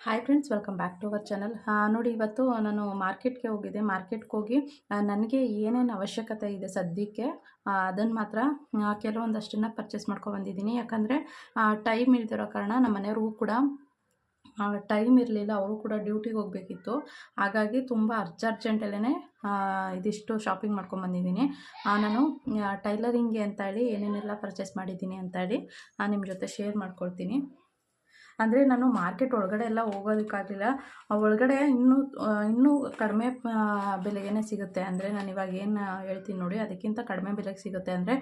Hi friends, welcome back to our channel. ನೋಡಿ, ಇವತ್ತು ನಾನು ಮಾರ್ಕೆಟ್ಗೆ ಹೋಗಿದ್ದೆ. ಮಾರ್ಕೆಟ್ಗೆ ಹೋಗಿ ನನಗೆ ಏನೇನು ಅವಶ್ಯಕತೆ ಇದೆ ಸದ್ಯಕ್ಕೆ ಅದನ್ನು ಮಾತ್ರ ಕೆಲವೊಂದಷ್ಟನ್ನು ಪರ್ಚೇಸ್ ಬಂದಿದ್ದೀನಿ. ಯಾಕಂದರೆ ಟೈಮ್ ಇಲ್ದಿರೋ ಕಾರಣ ನಮ್ಮ ಮನೆಯವ್ರಿಗೂ ಕೂಡ ಟೈಮ್ ಇರಲಿಲ್ಲ. ಅವರು ಕೂಡ ಡ್ಯೂಟಿಗೆ ಹೋಗಬೇಕಿತ್ತು. ಹಾಗಾಗಿ ತುಂಬ ಅರ್ಜೆಂಟಲ್ಲೇ ಇದಿಷ್ಟು ಶಾಪಿಂಗ್ ಬಂದಿದ್ದೀನಿ. ನಾನು ಟೈಲರಿಂಗ್ಗೆ ಅಂತ ಹೇಳಿ ಏನೇನೆಲ್ಲ ಪರ್ಚೇಸ್ ಮಾಡಿದ್ದೀನಿ ಅಂತ ಹೇಳಿ ನಿಮ್ಮ ಜೊತೆ ಶೇರ್ ಮಾಡ್ಕೊಳ್ತೀನಿ. ಅಂದರೆ ನಾನು ಮಾರ್ಕೆಟ್ ಒಳಗಡೆ ಎಲ್ಲ ಹೋಗೋದಕ್ಕಾಗಲಿಲ್ಲ. ಒಳಗಡೆ ಇನ್ನೂ ಕಡಿಮೆ ಬೆಲೆಗೇ ಸಿಗುತ್ತೆ. ಅಂದರೆ ನಾನು ಇವಾಗ ಏನು ಹೇಳ್ತೀನಿ ನೋಡಿ, ಅದಕ್ಕಿಂತ ಕಡಿಮೆ ಬೆಲೆಗೆ ಸಿಗುತ್ತೆ. ಅಂದರೆ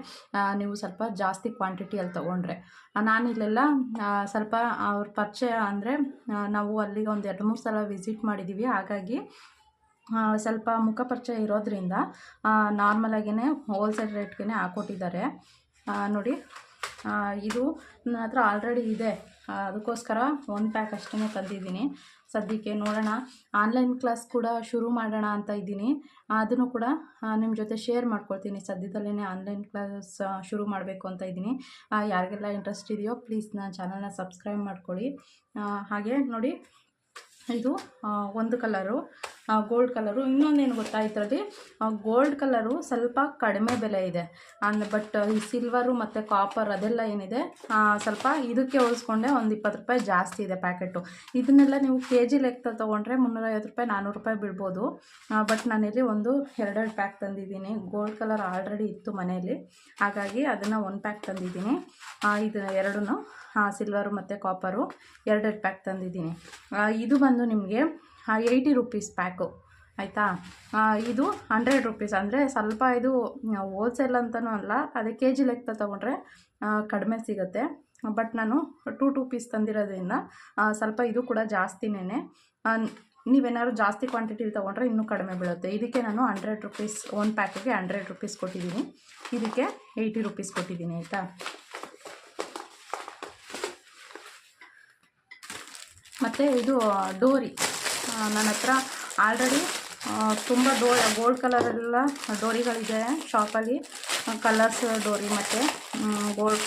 ನೀವು ಸ್ವಲ್ಪ ಜಾಸ್ತಿ ಕ್ವಾಂಟಿಟಿಯಲ್ಲಿ ತೊಗೊಂಡ್ರೆ. ನಾನು ಇಲ್ಲೆಲ್ಲ ಸ್ವಲ್ಪ ಅವ್ರ ಪರಿಚಯ, ಅಂದರೆ ನಾವು ಅಲ್ಲಿಗೆ ಒಂದು 2-3 ಸಲ ವಿಸಿಟ್ ಮಾಡಿದ್ದೀವಿ. ಹಾಗಾಗಿ ಸ್ವಲ್ಪ ಮುಖ ಪರಿಚಯ ಇರೋದ್ರಿಂದ ನಾರ್ಮಲಾಗೇ ಹೋಲ್ಸೇಲ್ ರೇಟ್ಗೆ ಹಾಕ್ಕೊಟ್ಟಿದ್ದಾರೆ. ನೋಡಿ, ಇದು ನನ್ನ ಹತ್ರ ಆಲ್ರೆಡಿ ಇದೆ. ಅದಕ್ಕೋಸ್ಕರ 1 ಪ್ಯಾಕ್ ಅಷ್ಟೇ ತಂದಿದ್ದೀನಿ. ಸದ್ಯಕ್ಕೆ ನೋಡೋಣ, ಆನ್ಲೈನ್ ಕ್ಲಾಸ್ ಕೂಡ ಶುರು ಮಾಡೋಣ ಅಂತ ಇದ್ದೀನಿ. ಅದನ್ನು ಕೂಡ ನಿಮ್ಮ ಜೊತೆ ಶೇರ್ ಮಾಡ್ಕೊಳ್ತೀನಿ. ಸದ್ಯದಲ್ಲೇ ಆನ್ಲೈನ್ ಕ್ಲಾಸ್ ಶುರು ಮಾಡಬೇಕು ಅಂತ ಇದ್ದೀನಿ. ಯಾರಿಗೆಲ್ಲ ಇಂಟ್ರೆಸ್ಟ್ ಇದೆಯೋ ಪ್ಲೀಸ್ ನನ್ನ ಚಾನಲ್ನ ಸಬ್ಸ್ಕ್ರೈಬ್ ಮಾಡ್ಕೊಳ್ಳಿ. ಹಾಗೆ ನೋಡಿ, ಇದು ಒಂದು ಕಲರು ಗೋಲ್ಡ್ ಕಲರು. ಇನ್ನೊಂದೇನು ಗೊತ್ತಾ, ಇದರಲ್ಲಿ ಗೋಲ್ಡ್ ಕಲರು ಸ್ವಲ್ಪ ಕಡಿಮೆ ಬೆಲೆ ಇದೆ. ಬಟ್ ಈ ಸಿಲ್ವರು ಮತ್ತು ಕಾಪರ್ ಅದೆಲ್ಲ ಏನಿದೆ ಸ್ವಲ್ಪ ಇದಕ್ಕೆ ಹೋಲಿಸ್ಕೊಂಡೆ ಒಂದು 20 ರೂಪಾಯಿ ಜಾಸ್ತಿ ಇದೆ ಪ್ಯಾಕೆಟು. ಇದನ್ನೆಲ್ಲ ನೀವು KG ಲೆಕ್ಕ ತೊಗೊಂಡ್ರೆ 350 ರೂಪಾಯಿ 400 ರೂಪಾಯಿ ಬಿಡ್ಬೋದು. ಬಟ್ ನಾನಿಲ್ಲಿ ಒಂದು 2 ಪ್ಯಾಕ್ ತಂದಿದ್ದೀನಿ. ಗೋಲ್ಡ್ ಕಲರ್ ಆಲ್ರೆಡಿ ಇತ್ತು ಮನೆಯಲ್ಲಿ, ಹಾಗಾಗಿ ಅದನ್ನು 1 ಪ್ಯಾಕ್ ತಂದಿದ್ದೀನಿ. ಇದು ಎರಡೂ ಸಿಲ್ವರು ಮತ್ತು ಕಾಪರು 2 ಪ್ಯಾಕ್ ತಂದಿದ್ದೀನಿ. ಇದು ಬಂದು ನಿಮಗೆ 80 ರೂಪೀಸ್ ಪ್ಯಾಕು, ಆಯಿತಾ. ಇದು 100 ರೂಪೀಸ್, ಅಂದರೆ ಸ್ವಲ್ಪ ಇದು ಹೋಲ್ಸೇಲ್ ಅಂತಲೂ ಅಲ್ಲ, ಅದೇ KG ಲೆಕ್ಕ ತೊಗೊಂಡ್ರೆ ಕಡಿಮೆ ಸಿಗುತ್ತೆ. ಬಟ್ ನಾನು 2 ಪೀಸ್ ತಂದಿರೋದ್ರಿಂದ ಸ್ವಲ್ಪ ಇದು ಕೂಡ ಜಾಸ್ತಿನೇ. ನೀವೇನಾದ್ರು ಜಾಸ್ತಿ ಕ್ವಾಂಟಿಟಿ ತೊಗೊಂಡ್ರೆ ಇನ್ನೂ ಕಡಿಮೆ ಬೀಳುತ್ತೆ. ಇದಕ್ಕೆ ನಾನು 100 ರೂಪೀಸ್, 1 ಪ್ಯಾಕಿಗೆ 100 ರೂಪೀಸ್ ಕೊಟ್ಟಿದ್ದೀನಿ. ಇದಕ್ಕೆ 80 ರೂಪೀಸ್ ಕೊಟ್ಟಿದ್ದೀನಿ, ಆಯಿತಾ. ಮತ್ತು ಇದು ಡೋರಿ ನನ್ನ ಹತ್ರ ಆಲ್ರೆಡಿ ತುಂಬ ಗೋಲ್ಡ್ ಕಲರೆಲ್ಲ ಡೋರಿಗಳಿದೆ ಶಾಪಲ್ಲಿ. ಕಲರ್ಸ್ ಡೋರಿ ಮತ್ತು ಗೋಲ್ಡ್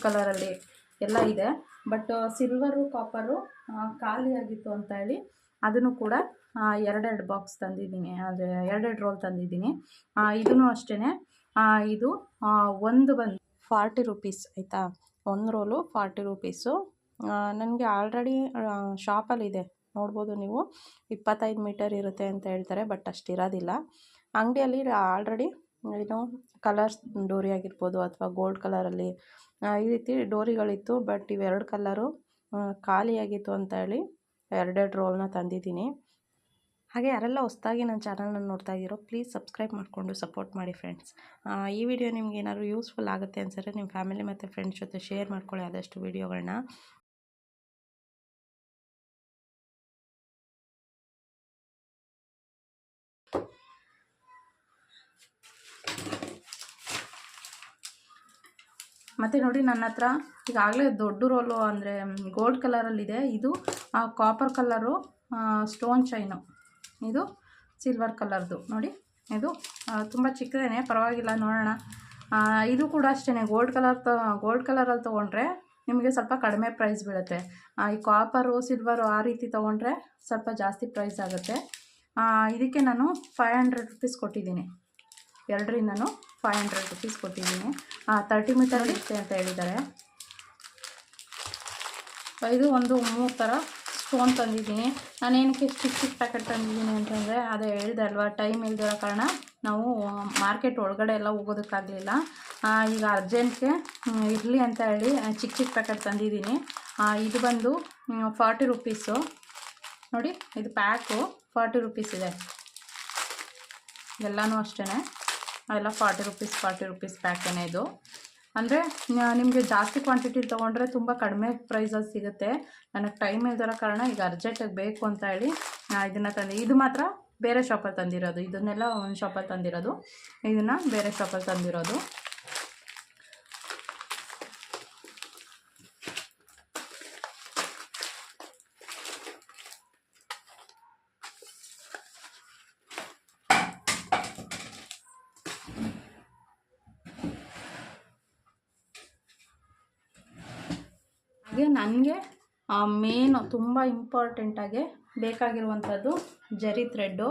ಕಲರಲ್ಲಿ ಎಲ್ಲ ಇದೆ. ಬಟ್ ಸಿಲ್ವರು ಕಾಪರು ಖಾಲಿಯಾಗಿತ್ತು ಅಂತ ಹೇಳಿ ಅದನ್ನು ಕೂಡ 2 ಬಾಕ್ಸ್ ತಂದಿದ್ದೀನಿ, ಅಂದರೆ 2 ರೋಲ್ ತಂದಿದ್ದೀನಿ. ಇದೂ ಅಷ್ಟೇ. ಇದು ಒಂದು ಬಂದು 40 ರೂಪೀಸ್, ಆಯಿತಾ. ಒಂದು ರೋಲು 40 ರೂಪೀಸು. ನನಗೆ ಆಲ್ರೆಡಿ ಶಾಪಲ್ಲಿದೆ, ನೋಡ್ಬೋದು ನೀವು. 25 ಮೀಟರ್ ಇರುತ್ತೆ ಅಂತ ಹೇಳ್ತಾರೆ, ಬಟ್ ಅಷ್ಟಿರೋದಿಲ್ಲ. ಅಂಗಡಿಯಲ್ಲಿ ಆಲ್ರೆಡಿ ಏನು ಕಲರ್ಸ್ ಡೋರಿ ಆಗಿರ್ಬೋದು ಅಥವಾ ಗೋಲ್ಡ್ ಕಲರಲ್ಲಿ ಈ ರೀತಿ ಡೋರಿಗಳಿತ್ತು. ಬಟ್ ಇವೆರಡು ಕಲರು ಖಾಲಿಯಾಗಿತ್ತು ಅಂತ ಹೇಳಿ 2 ರೋಲ್ನ ತಂದಿದ್ದೀನಿ. ಹಾಗೆ ಯಾರೆಲ್ಲ ಹೊಸದಾಗಿ ನನ್ನ ಚಾನಲ್ನ ನೋಡ್ತಾ ಇದ್ದೀರೋ ಪ್ಲೀಸ್ ಸಬ್ಸ್ಕ್ರೈಬ್ ಮಾಡಿಕೊಂಡು ಸಪೋರ್ಟ್ ಮಾಡಿ ಫ್ರೆಂಡ್ಸ್. ಈ ವಿಡಿಯೋ ನಿಮ್ಗೆ ಏನಾದರೂ ಯೂಸ್ಫುಲ್ ಆಗುತ್ತೆ ಅನ್ಸಿದ್ರೆ ನಿಮ್ಮ ಫ್ಯಾಮಿಲಿ ಮತ್ತು ಫ್ರೆಂಡ್ಸ್ ಜೊತೆ ಶೇರ್ ಮಾಡ್ಕೊಳ್ಳಿ ಆದಷ್ಟು ವಿಡಿಯೋಗಳನ್ನ. ಮತ್ತು ನೋಡಿ, ನನ್ನ ಹತ್ರ ಈಗಾಗಲೇ ದೊಡ್ಡ ರೋಲು ಅಂದರೆ ಗೋಲ್ಡ್ ಕಲರಲ್ಲಿದೆ. ಇದು ಕಾಪರ್ ಕಲರು ಸ್ಟೋನ್ ಚೈನು, ಇದು ಸಿಲ್ವರ್ ಕಲರ್ದು. ನೋಡಿ, ಇದು ತುಂಬ ಚಿಕ್ಕದೇನೆ, ಪರವಾಗಿಲ್ಲ, ನೋಡೋಣ. ಇದು ಕೂಡ ಅಷ್ಟೇ, ಗೋಲ್ಡ್ ಕಲರಲ್ಲಿ ತೊಗೊಂಡ್ರೆ ನಿಮಗೆ ಸ್ವಲ್ಪ ಕಡಿಮೆ ಪ್ರೈಸ್ ಬೀಳುತ್ತೆ. ಈ ಕಾಪರು ಸಿಲ್ವರು ಆ ರೀತಿ ತೊಗೊಂಡ್ರೆ ಸ್ವಲ್ಪ ಜಾಸ್ತಿ ಪ್ರೈಸ್ ಆಗುತ್ತೆ. ಇದಕ್ಕೆ ನಾನು 500 ರೂಪೀಸ್ ಕೊಟ್ಟಿದ್ದೀನಿ. ಎರಡರಿಂದನೂ 500 ರೂಪೀಸ್ ಕೊಟ್ಟಿದ್ದೀನಿ. 30 ಮೀಟರ್ ಇರುತ್ತೆ ಅಂತ ಹೇಳಿದ್ದಾರೆ. ಇದು ಒಂದು 3 ಥರ ಸ್ಟೋನ್ ತಂದಿದ್ದೀನಿ. ನಾನೇನಕ್ಕೆ ಚಿಕ್ಕ ಪ್ಯಾಕೆಟ್ ತಂದಿದ್ದೀನಿ ಅಂತಂದರೆ, ಅದೇ ಹೇಳಿದೆ ಅಲ್ವಾ, ಟೈಮ್ ಇಲ್ದಿರೋ ಕಾರಣ ನಾವು ಮಾರ್ಕೆಟ್ ಒಳಗಡೆ ಎಲ್ಲ ಹೋಗೋದಕ್ಕಾಗಲಿಲ್ಲ. ಈಗ ಅರ್ಜೆಂಟ್ಗೆ ಇರಲಿ ಅಂತ ಹೇಳಿ ಚಿಕ್ಕ ಪ್ಯಾಕೆಟ್ ತಂದಿದ್ದೀನಿ. ಇದು ಬಂದು 40 ರೂಪೀಸು. ನೋಡಿ, ಇದು ಪ್ಯಾಕು 40 ರೂಪೀಸ್ ಇದೆ. ಎಲ್ಲನೂ ಅಷ್ಟೇ, ಎಲ್ಲ 40 ರೂಪೀಸ್ ಪ್ಯಾಕೇನೆ ಇದು. ಅಂದರೆ ನಿಮಗೆ ಜಾಸ್ತಿ ಕ್ವಾಂಟಿಟಿ ತೊಗೊಂಡ್ರೆ ತುಂಬ ಕಡಿಮೆ ಪ್ರೈಸಲ್ಲಿ ಸಿಗುತ್ತೆ. ನನಗೆ ಟೈಮ್ ಇಲ್ದಿರೋ ಕಾರಣ ಈಗ ಅರ್ಜೆಂಟಾಗಿ ಬೇಕು ಅಂತ ಹೇಳಿ ಇದನ್ನು ತಂದೆ. ಇದು ಮಾತ್ರ ಬೇರೆ ಶಾಪಲ್ಲಿ ತಂದಿರೋದು, ಇದನ್ನೆಲ್ಲ ಒಂದು ಶಾಪಲ್ಲಿ ತಂದಿರೋದು, ಇದನ್ನು ಬೇರೆ ಶಾಪಲ್ಲಿ ತಂದಿರೋದು. ಹಾಗೆ ನನಗೆ ಮೇನು ತುಂಬ ಇಂಪಾರ್ಟೆಂಟಾಗಿ ಬೇಕಾಗಿರುವಂಥದ್ದು ಜರಿ ಥ್ರೆಡ್ಡು.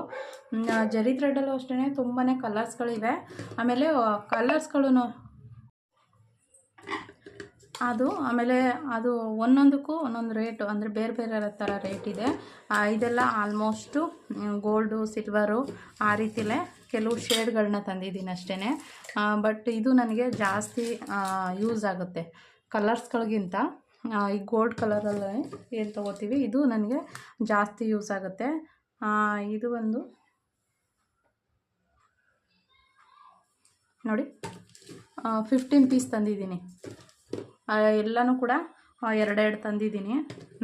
ಜರಿ ಥ್ರೆಡ್ಡಲ್ಲೂ ಅಷ್ಟೇ ತುಂಬಾ ಕಲರ್ಸ್ಗಳಿವೆ. ಆಮೇಲೆ ಕಲರ್ಸ್ಗಳೂ ಅದು ಒಂದೊಂದಕ್ಕೂ ಒಂದೊಂದು ರೇಟು, ಅಂದರೆ ಬೇರೆ ಬೇರೆ ಥರ ರೇಟ್ ಇದೆ. ಇದೆಲ್ಲ ಆಲ್ಮೋಸ್ಟು ಗೋಲ್ಡು, ಸಿಲ್ವರು ಆ ರೀತಿಲೇ ಕೆಲವು ಶೇಡ್ಗಳನ್ನ ತಂದಿದ್ದೀನಿ ಅಷ್ಟೇ. ಬಟ್ ಇದು ನನಗೆ ಜಾಸ್ತಿ ಯೂಸ್ ಆಗುತ್ತೆ ಕಲರ್ಸ್ಗಳಿಗಿಂತ. ಈ ಗೋಲ್ಡ್ ಕಲರಲ್ಲೇ ಏನು ತೊಗೋತೀವಿ ಇದು ನನಗೆ ಜಾಸ್ತಿ ಯೂಸ್ ಆಗುತ್ತೆ. ಇದು ಒಂದು ನೋಡಿ 15 ಪೀಸ್ ತಂದಿದ್ದೀನಿ. ಎಲ್ಲನೂ ಕೂಡ ಎರಡೆರಡು ತಂದಿದ್ದೀನಿ.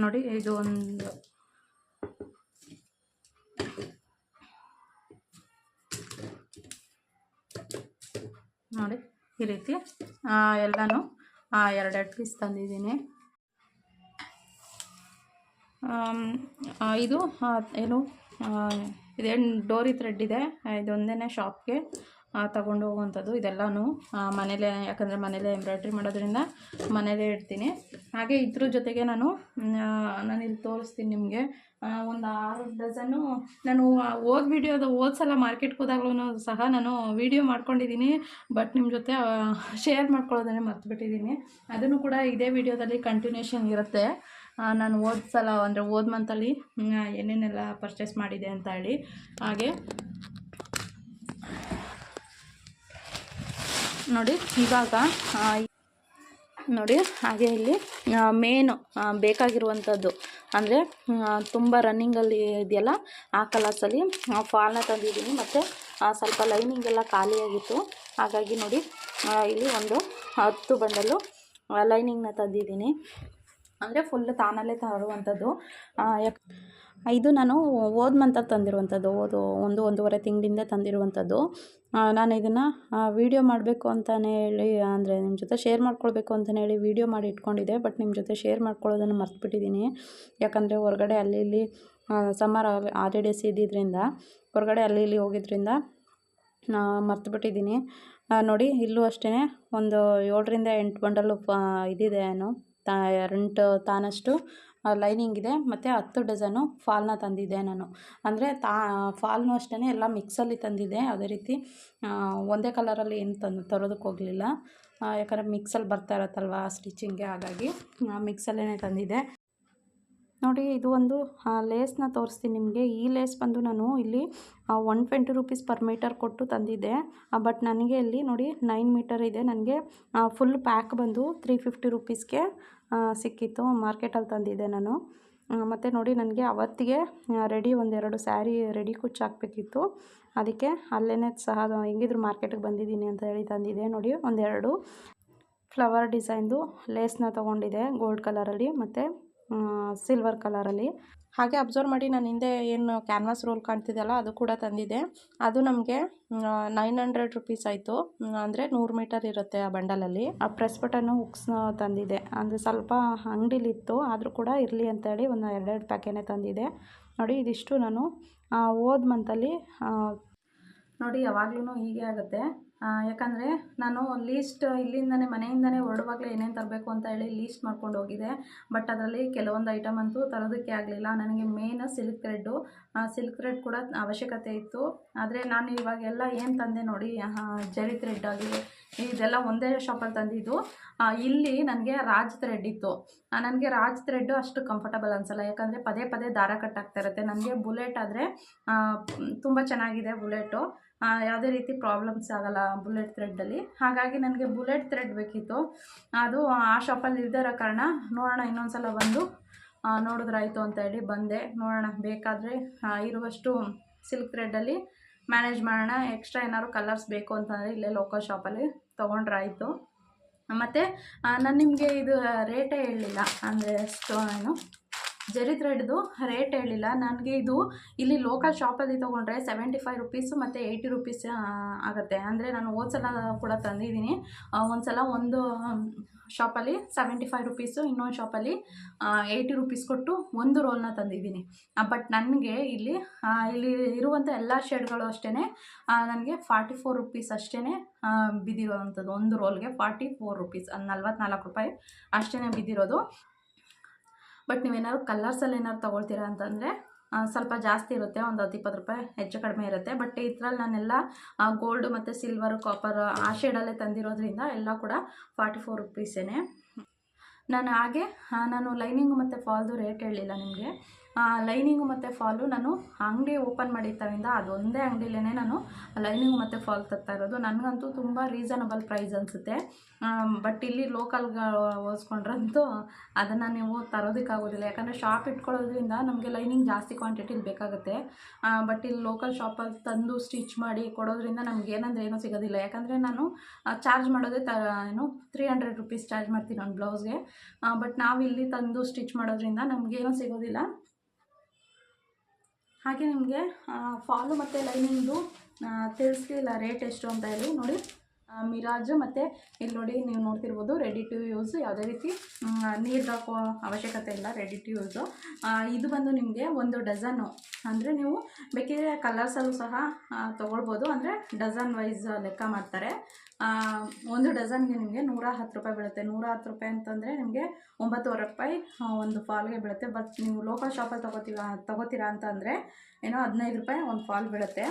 ನೋಡಿ ಇದು ಒಂದು ನೋಡಿ ಈ ರೀತಿ ಎಲ್ಲನೂ ಎರಡೆರಡು ಪೀಸ್ ತಂದಿದ್ದೀನಿ. ಇದು ಏನು ಇದೇನು ಡೋರಿ ಥ್ರೆಡ್ ಇದೆ, ಇದೊಂದೇ ಶಾಪ್ಗೆ ತಗೊಂಡು ಹೋಗುವಂಥದ್ದು. ಇದೆಲ್ಲನೂ ಮನೇಲೇ, ಯಾಕಂದರೆ ಮನೇಲೇ ಎಂಬ್ರಾಯ್ಡ್ರಿ ಮಾಡೋದ್ರಿಂದ ಮನೇಲೇ ಇಡ್ತೀನಿ. ಹಾಗೆ ಇದ್ರ ಜೊತೆಗೆ ನಾನು ಇಲ್ಲಿ ತೋರಿಸ್ತೀನಿ ನಿಮಗೆ ಒಂದು 6 ಡಜನ್ನು. ನಾನು ಹೋದ ಸಲ ಮಾರ್ಕೆಟ್ಗೆ ಹೋದಾಗ್ಲೂ ಸಹ ನಾನು ವೀಡಿಯೋ ಮಾಡ್ಕೊಂಡಿದ್ದೀನಿ, ಬಟ್ ನಿಮ್ಮ ಜೊತೆ ಶೇರ್ ಮಾಡ್ಕೊಳ್ಳೋದನ್ನೇ ಮರ್ತುಬಿಟ್ಟಿದ್ದೀನಿ. ಅದನ್ನು ಕೂಡ ಇದೇ ವಿಡಿಯೋದಲ್ಲಿ ಕಂಟಿನ್ಯೂಷನ್ ಇರುತ್ತೆ. ನಾನು ಹೋದ ಮಂತಲ್ಲಿ ಏನೇನೆಲ್ಲ ಪರ್ಚೇಸ್ ಮಾಡಿದೆ ಅಂತ ಹೇಳಿ. ಹಾಗೆ ನೋಡಿ ಇವಾಗ ನೋಡಿ ಹಾಗೆ ಇಲ್ಲಿ ಮೇನು ಬೇಕಾಗಿರುವಂಥದ್ದು ಅಂದರೆ ತುಂಬ ರನ್ನಿಂಗಲ್ಲಿ ಇದೆಯಲ್ಲ ಆ ಕಲರ್ಸಲ್ಲಿ ಫಾಲ್ನ ತಂದಿದ್ದೀನಿ. ಮತ್ತು ಸ್ವಲ್ಪ ಲೈನಿಂಗ್ ಎಲ್ಲ ಖಾಲಿಯಾಗಿತ್ತು, ಹಾಗಾಗಿ ನೋಡಿ ಇಲ್ಲಿ ಒಂದು 10 ಬಂಡಲು ಲೈನಿಂಗ್ನ ತಂದಿದ್ದೀನಿ. ಅಂದರೆ ಫುಲ್ ತಾನಲ್ಲೇ ತರುವಂಥದ್ದು. ಇದು ನಾನು ಹೋದ ಮಂತಲ್ಲಿ ತಂದಿರುವಂಥದ್ದು, ಒಂದೂವರೆ ತಿಂಗಳಿಂದ ತಂದಿರುವಂಥದ್ದು. ನಾನು ಇದನ್ನು ವೀಡಿಯೋ ಮಾಡಬೇಕು ಅಂತಲೇ ಹೇಳಿ, ಅಂದರೆ ನಿಮ್ಮ ಜೊತೆ ಶೇರ್ ಮಾಡ್ಕೊಳ್ಬೇಕು ಅಂತಲೇ ಹೇಳಿ ವೀಡಿಯೋ ಮಾಡಿ ಇಟ್ಕೊಂಡಿದ್ದೆ. ಬಟ್ ನಿಮ್ಮ ಜೊತೆ ಶೇರ್ ಮಾಡ್ಕೊಳ್ಳೋದನ್ನು ಮರ್ತುಬಿಟ್ಟಿದ್ದೀನಿ. ಯಾಕಂದರೆ ಹೊರಗಡೆ ಅಲ್ಲಿ ಇಲ್ಲಿ ಸಮ್ಮರ್ ಹಾಲಿಡೇಸ್ ಇದ್ದಿದ್ದರಿಂದ ಹೊರಗಡೆ ಅಲ್ಲಿ ಇಲ್ಲಿ ಹೋಗಿದ್ದರಿಂದ ಮರ್ತುಬಿಟ್ಟಿದ್ದೀನಿ. ನೋಡಿ ಇಲ್ಲೂ ಅಷ್ಟೇ ಒಂದು 7ರಿಂದ 8 ಬಂಡಲು ಇದಿದೆ, ಏನು 8 ತಾನಷ್ಟು ಲೈನಿಂಗ್ ಇದೆ. ಮತ್ತು 10 ಡಜನು ಫಾಲ್ನ ತಂದಿದ್ದೆ ನಾನು. ಅಂದರೆ ಫಾಲ್ನು ಅಷ್ಟೇ ಎಲ್ಲ ಮಿಕ್ಸಲ್ಲಿ ತಂದಿದ್ದೆ. ಯಾವುದೇ ರೀತಿ ಒಂದೇ ಕಲರಲ್ಲಿ ಏನು ತರೋದಕ್ಕೆ ಹೋಗಲಿಲ್ಲ, ಯಾಕಂದರೆ ಮಿಕ್ಸಲ್ಲಿ ಬರ್ತಾ ಇರತ್ತಲ್ವ ಸ್ಟಿಚಿಂಗ್ಗೆ, ಹಾಗಾಗಿ ಮಿಕ್ಸಲ್ಲೇ ತಂದಿದ್ದೆ. ನೋಡಿ ಇದು ಒಂದು ಲೇಸ್ನ ತೋರಿಸ್ತೀನಿ ನಿಮಗೆ. ಈ ಲೇಸ್ ಬಂದು ನಾನು ಇಲ್ಲಿ 120 ರೂಪೀಸ್ ಪರ್ ಮೀಟರ್ ಕೊಟ್ಟು ತಂದಿದ್ದೆ. ಬಟ್ ನನಗೆ ಇಲ್ಲಿ ನೋಡಿ 9 ಮೀಟರ್ ಇದೆ. ನನಗೆ ಫುಲ್ ಪ್ಯಾಕ್ ಬಂದು 350 ರೂಪೀಸ್ಗೆ ಸಿಕ್ಕಿತ್ತು. ಮಾರ್ಕೆಟಲ್ಲಿ ತಂದಿದ್ದೆ ನಾನು. ಮತ್ತು ನೋಡಿ ನನಗೆ ಅವತ್ತಿಗೆ ರೆಡಿ 1-2 ಸ್ಯಾರಿ ರೆಡಿ ಕುಚ್ಚಾಕಬೇಕಿತ್ತು. ಅದಕ್ಕೆ ಅಲ್ಲೇ ಸಹ ಹೆಂಗಿದ್ರು ಮಾರ್ಕೆಟಿಗೆ ಬಂದಿದ್ದೀನಿ ಅಂತ ಹೇಳಿ ತಂದಿದ್ದೆ. ನೋಡಿ 1-2 ಫ್ಲವರ್ ಡಿಸೈನ್ದು ಲೇಸ್ನ ತೊಗೊಂಡಿದ್ದೆ, ಗೋಲ್ಡ್ ಕಲರಲ್ಲಿ ಮತ್ತು ಸಿಲ್ವರ್ ಕಲರಲ್ಲಿ. ಹಾಗೆ ಅಬ್ಸರ್ವ್ ಮಾಡಿ, ನಾನು ಹಿಂದೆ ಏನು ಕ್ಯಾನ್ವಾಸ್ ರೋಲ್ ಕಾಣ್ತಿದೆಯಲ್ಲ ಅದು ಕೂಡ ತಂದಿದ್ದೆ. ಅದು ನಮಗೆ 900 ರೂಪೀಸ್ ಆಯಿತು. ಅಂದರೆ 100 ಮೀಟರ್ ಇರುತ್ತೆ ಆ ಬಂಡಲಲ್ಲಿ. ಆ ಪ್ರೆಸ್ ಬಟನ್ನು ಹುಕ್ಸ್ನ ತಂದಿದ್ದೆ. ಅಂದರೆ ಸ್ವಲ್ಪ ಅಂಗಡಿಲಿತ್ತು, ಆದರೂ ಕೂಡ ಇರಲಿ ಅಂತೇಳಿ ಒಂದು 2 ಪ್ಯಾಕೇನೆ ತಂದಿದ್ದೆ. ನೋಡಿ ಇದಿಷ್ಟು ನಾನು ಹೋದ ಮಂತಲ್ಲಿ ನೋಡಿ ಯಾವಾಗ್ಲೂ ಹೀಗೆ ಆಗುತ್ತೆ. ಯಾಕಂದರೆ ನಾನು ಲೀಸ್ಟ್ ಇಲ್ಲಿಂದನೇ ಮನೆಯಿಂದನೇ ಹೊರಡುವಾಗಲೇ ಏನೇನು ತರಬೇಕು ಅಂತ ಹೇಳಿ ಲೀಸ್ಟ್ ಮಾಡ್ಕೊಂಡು ಹೋಗಿದ್ದೆ. ಬಟ್ ಅದರಲ್ಲಿ ಕೆಲವೊಂದು ಐಟಮ್ ಅಂತೂ ತರೋದಕ್ಕೆ ಆಗಲಿಲ್ಲ. ನನಗೆ ಮೇನ್ ಸಿಲ್ಕ್ ಥ್ರೆಡ್ ಕೂಡ ಅವಶ್ಯಕತೆ ಇತ್ತು. ಆದರೆ ನಾನು ಇವಾಗೆಲ್ಲ ಏನು ತಂದೆ ನೋಡಿ, ಜರಿ ಥ್ರೆಡ್ ಆಗಲಿ ಇದೆಲ್ಲ ಒಂದೇ ಶಾಪಲ್ಲಿ ತಂದಿದ್ದು. ಇಲ್ಲಿ ನನಗೆ ರಾಜ್ ಥ್ರೆಡ್ ಇತ್ತು. ನನಗೆ ರಾಜ್ ಥ್ರೆಡ್ಡು ಅಷ್ಟು ಕಂಫರ್ಟಬಲ್ ಅನಿಸಲ್ಲ, ಯಾಕಂದರೆ ಪದೇ ಪದೇ ದಾರ ಕಟ್ಟಾಗ್ತಾ ಇರುತ್ತೆ. ನನಗೆ ಬುಲೆಟ್ ಆದರೆ ತುಂಬ ಚೆನ್ನಾಗಿದೆ ಬುಲೆಟು, ಯಾವುದೇ ರೀತಿ ಪ್ರಾಬ್ಲಮ್ಸ್ ಆಗೋಲ್ಲ ಬುಲೆಟ್ ಥ್ರೆಡ್ಡಲ್ಲಿ. ಹಾಗಾಗಿ ನನಗೆ ಬುಲೆಟ್ ಥ್ರೆಡ್ ಬೇಕಿತ್ತು. ಅದು ಆ ಶಾಪಲ್ಲಿ ಇಲ್ದೇ ಇರೋ ಕಾರಣ ನೋಡೋಣ ಇನ್ನೊಂದು ಸಲ ಬಂದು ನೋಡಿದ್ರಾಯ್ತು ಅಂತ ಹೇಳಿ ಬಂದೆ. ನೋಡೋಣ, ಬೇಕಾದರೆ ಇರುವಷ್ಟು ಸಿಲ್ಕ್ ಥ್ರೆಡ್ಡಲ್ಲಿ ಮ್ಯಾನೇಜ್ ಮಾಡೋಣ. ಎಕ್ಸ್ಟ್ರಾ ಏನಾದ್ರು ಕಲರ್ಸ್ ಬೇಕು ಅಂತಂದರೆ ಇಲ್ಲೇ ಲೋಕಲ್ ಶಾಪಲ್ಲಿ ತೊಗೊಂಡ್ರಾಯ್ತು. ಮತ್ತು ನಾನು ನಿಮಗೆ ಇದು ರೇಟೇ ಹೇಳಲಿಲ್ಲ, ಅಂದರೆ ಏನು ಜರಿ ಥ್ರೆಡ್ದು ರೇಟ್ ಹೇಳಿಲ್ಲ. ನನಗೆ ಇದು ಇಲ್ಲಿ ಲೋಕಲ್ ಶಾಪಲ್ಲಿ ತೊಗೊಂಡ್ರೆ 75 ರೂಪೀಸು ಮತ್ತು 80 ರೂಪೀಸ್ ಆಗುತ್ತೆ. ಅಂದರೆ ನಾನು ಹೋದ ಸಲ ಕೂಡ ತಂದಿದ್ದೀನಿ. ಒಂದು ಸಲ ಒಂದು ಶಾಪಲ್ಲಿ 75 ರೂಪೀಸು, ಇನ್ನೊಂದು ಶಾಪಲ್ಲಿ 80 ರೂಪೀಸ್ ಕೊಟ್ಟು ಒಂದು ರೋಲ್ನ ತಂದಿದ್ದೀನಿ. ಬಟ್ ನನಗೆ ಇಲ್ಲಿ ಇರುವಂಥ ಎಲ್ಲ ಶೇಡ್ಗಳು ಅಷ್ಟೇ ನನಗೆ 44 ರೂಪೀಸ್ ಅಷ್ಟೇ ಬಿದ್ದಿರೋವಂಥದ್ದು. ಒಂದು ರೋಲ್ಗೆ 44 ರೂಪೀಸ್, 44 ರೂಪಾಯಿ ಅಷ್ಟೇ ಬಿದ್ದಿರೋದು. ಬಟ್ ನೀವೇನಾದ್ರು ಕಲರ್ಸಲ್ಲಿ ಏನಾದ್ರು ತೊಗೊಳ್ತೀರಾ ಅಂತಂದರೆ ಸ್ವಲ್ಪ ಜಾಸ್ತಿ ಇರುತ್ತೆ, ಒಂದು 10-20 ರೂಪಾಯಿ ಹೆಚ್ಚು ಕಡಿಮೆ ಇರುತ್ತೆ. ಬಟ್ ಇದ್ರಲ್ಲಿ ನಾನೆಲ್ಲ ಗೋಲ್ಡು ಮತ್ತು ಸಿಲ್ವರು, ಕಾಪರ್ ಆ ಶೇಡಲ್ಲೇ ತಂದಿರೋದ್ರಿಂದ ಎಲ್ಲ ಕೂಡ 44 ರುಪೀಸೇ. ನಾನು ಲೈನಿಂಗು ಮತ್ತು ಫಾಲ್ದು ರೇಟ್ ಹೇಳಲಿಲ್ಲ ನಿಮಗೆ. ಲೈನಿಂಗು ಮತ್ತು ಫಾಲು ನಾನು ಅಂಗಡಿ ಓಪನ್ ಮಾಡಿದ್ದರಿಂದ ಅದೊಂದೇ ಅಂಗಡಿಲೇ ನಾನು ಲೈನಿಂಗು ಮತ್ತು ಫಾಲ್ ತರ್ತಾ ಇರೋದು. ನನಗಂತೂ ತುಂಬ ರೀಸನಬಲ್ ಪ್ರೈಸ್ ಅನಿಸುತ್ತೆ. ಬಟ್ ಇಲ್ಲಿ ಲೋಕಲ್ಗಳು ಹೋಲಿಸ್ಕೊಂಡ್ರಂತೂ ಅದನ್ನು ನೀವು ತರೋದಕ್ಕಾಗೋದಿಲ್ಲ, ಯಾಕಂದರೆ ಶಾಪ್ ಇಟ್ಕೊಳ್ಳೋದ್ರಿಂದ ನಮಗೆ ಲೈನಿಂಗ್ ಜಾಸ್ತಿ ಕ್ವಾಂಟಿಟಿಲಿ ಬೇಕಾಗುತ್ತೆ. ಬಟ್ ಇಲ್ಲಿ ಲೋಕಲ್ ಶಾಪಲ್ಲಿ ತಂದು ಸ್ಟಿಚ್ ಮಾಡಿ ಕೊಡೋದ್ರಿಂದ ನಮ್ಗೆ ಏನೂ ಸಿಗೋದಿಲ್ಲ. ಯಾಕಂದರೆ ನಾನು ಚಾರ್ಜ್ ಮಾಡೋದೇ 300 ರುಪೀಸ್ ಚಾರ್ಜ್ ಮಾಡ್ತೀನಿ ಒಂದು ಬ್ಲೌಸ್ಗೆ. ಬಟ್ ನಾವು ಇಲ್ಲಿ ತಂದು ಸ್ಟಿಚ್ ಮಾಡೋದ್ರಿಂದ ನಮಗೇನೂ ಸಿಗೋದಿಲ್ಲ. ಹಾಗೆ ನಿಮಗೆ ಫಾಲು ಮತ್ತು ಲೈನಿಂಗ್ದು ತಿಳಿಸ್ಲಿಲ್ಲ ರೇಟ್ ಎಷ್ಟು ಅಂತ ಹೇಳಿ. ನೋಡಿ, ಮಿರಾಜು ಮತ್ತು ಇಲ್ಲಿ ನೋಡಿ ನೀವು ನೋಡ್ತಿರ್ಬೋದು ರೆಡಿ ಟು ಯೂಸ್, ಯಾವುದೇ ರೀತಿ ನೀರು ಹಾಕೋ ಅವಶ್ಯಕತೆ ಇಲ್ಲ, ರೆಡಿ ಟು ಯೂಸು. ಇದು ಬಂದು ನಿಮಗೆ 1 ಡಜನ್ನು, ಅಂದರೆ ನೀವು ಬೇಕಿದ್ರೆ ಕಲರ್ಸಲ್ಲೂ ಸಹ ತೊಗೊಳ್ಬೋದು, ಅಂದರೆ ಡಜನ್ ವೈಸ್ ಲೆಕ್ಕ ಮಾಡ್ತಾರೆ. 1 ಡಜನ್ಗೆ ನಿಮಗೆ 110 ರೂಪಾಯಿ ಬೀಳುತ್ತೆ. 110 ರೂಪಾಯಿ ಅಂತಂದರೆ ನಿಮಗೆ 9.5 ರೂಪಾಯಿ ಒಂದು ಫಾಲ್ಗೆ ಬೀಳುತ್ತೆ. ಬಟ್ ನೀವು ಲೋಕಲ್ ಶಾಪಲ್ಲಿ ತೊಗೋತೀರಾ ಅಂತಂದರೆ 15 ರೂಪಾಯಿ ಒಂದು ಫಾಲ್ ಬೀಳುತ್ತೆ.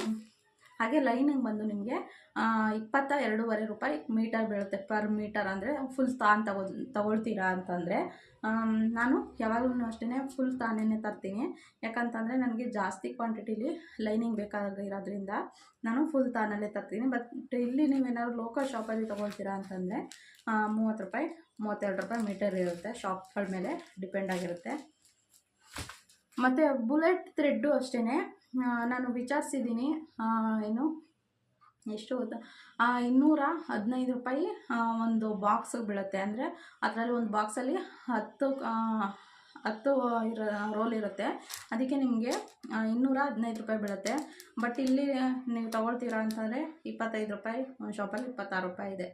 ಹಾಗೆ ಲೈನಿಂಗ್ ಬಂದು ನಿಮಗೆ 22.5 ರೂಪಾಯಿ ಮೀಟರ್ ಬೀಳುತ್ತೆ, ಪರ್ ಮೀಟರ್. ಅಂದರೆ ಫುಲ್ ತಾನ್ ತಗೊಳ್ತೀರಾ ಅಂತಂದರೆ ನಾನು ಯಾವಾಗಲೂ ಅಷ್ಟೇ ಫುಲ್ ತಾನೇ ತರ್ತೀನಿ. ಯಾಕಂತಂದರೆ ನನಗೆ ಜಾಸ್ತಿ ಕ್ವಾಂಟಿಟಿಲಿ ಲೈನಿಂಗ್ ಬೇಕಾಗಿರೋದ್ರಿಂದ ನಾನು ಫುಲ್ ತಾನಲ್ಲೇ ತರ್ತೀನಿ. ಬಟ್ ಇಲ್ಲಿ ನೀವೇನಾದ್ರು ಲೋಕಲ್ ಶಾಪಲ್ಲಿ ತೊಗೊಳ್ತೀರಾ ಅಂತಂದರೆ 30 ರೂಪಾಯಿ 32 ರೂಪಾಯಿ ಮೀಟರ್ ಇರುತ್ತೆ, ಶಾಪ್ಗಳ ಮೇಲೆ ಡಿಪೆಂಡ್ ಆಗಿರುತ್ತೆ. ಮತ್ತು ಬುಲೆಟ್ ಥ್ರೆಡ್ಡು ಅಷ್ಟೇ ನಾನು ವಿಚಾರಿಸಿದ್ದೀನಿ, ಎಷ್ಟು ಗೊತ್ತಾ, 215 ರೂಪಾಯಿ ಒಂದು ಬಾಕ್ಸಿಗೆ ಬೀಳುತ್ತೆ. ಅಂದರೆ ಅದರಲ್ಲಿ ಒಂದು ಬಾಕ್ಸಲ್ಲಿ 10 ರೋಲ್ ಇರುತ್ತೆ, ಅದಕ್ಕೆ ನಿಮಗೆ 215 ರೂಪಾಯಿ ಬೀಳುತ್ತೆ. ಬಟ್ ಇಲ್ಲಿ ನೀವು ತೊಗೊಳ್ತೀರಾ ಅಂತಂದರೆ 25 ರೂಪಾಯಿ, ಒಂದು ಶಾಪಲ್ಲಿ 26 ರೂಪಾಯಿ ಇದೆ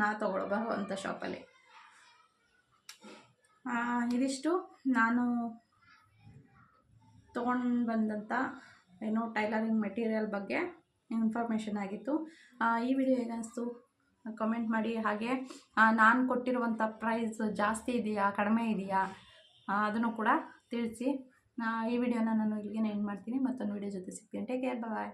ನಾ ತೊಗೊಳ್ಬಾರೋ ಶಾಪಲ್ಲಿ. ಇದಿಷ್ಟು ನಾನು ತೊಗೊಂಡು ಬಂದಂಥ ಟೈಲರಿಂಗ್ ಮೆಟೀರಿಯಲ್ ಬಗ್ಗೆ ಇನ್ಫಾರ್ಮೇಷನ್ ಆಗಿತ್ತು. ಈ ವಿಡಿಯೋ ಹೇಗೆ ಅನಿಸ್ತು ಕಮೆಂಟ್ ಮಾಡಿ. ಹಾಗೆ ನಾನು ಕೊಟ್ಟಿರುವಂಥ ಪ್ರೈಸ್ ಜಾಸ್ತಿ ಇದೆಯಾ ಕಡಿಮೆ ಇದೆಯಾ ಅದನ್ನು ಕೂಡ ತಿಳಿಸಿ. ಈ ವಿಡಿಯೋನ ನಾನು ಇಲ್ಲಿಗೆ ಎಂಡ್ ಮಾಡ್ತೀನಿ. ಮತ್ತೊಂದು ವಿಡಿಯೋ ಜೊತೆ ಸಿಗ್ತೀನಿ. ಟೇಕ್ ಕೇರ್, ಬಾಯ್.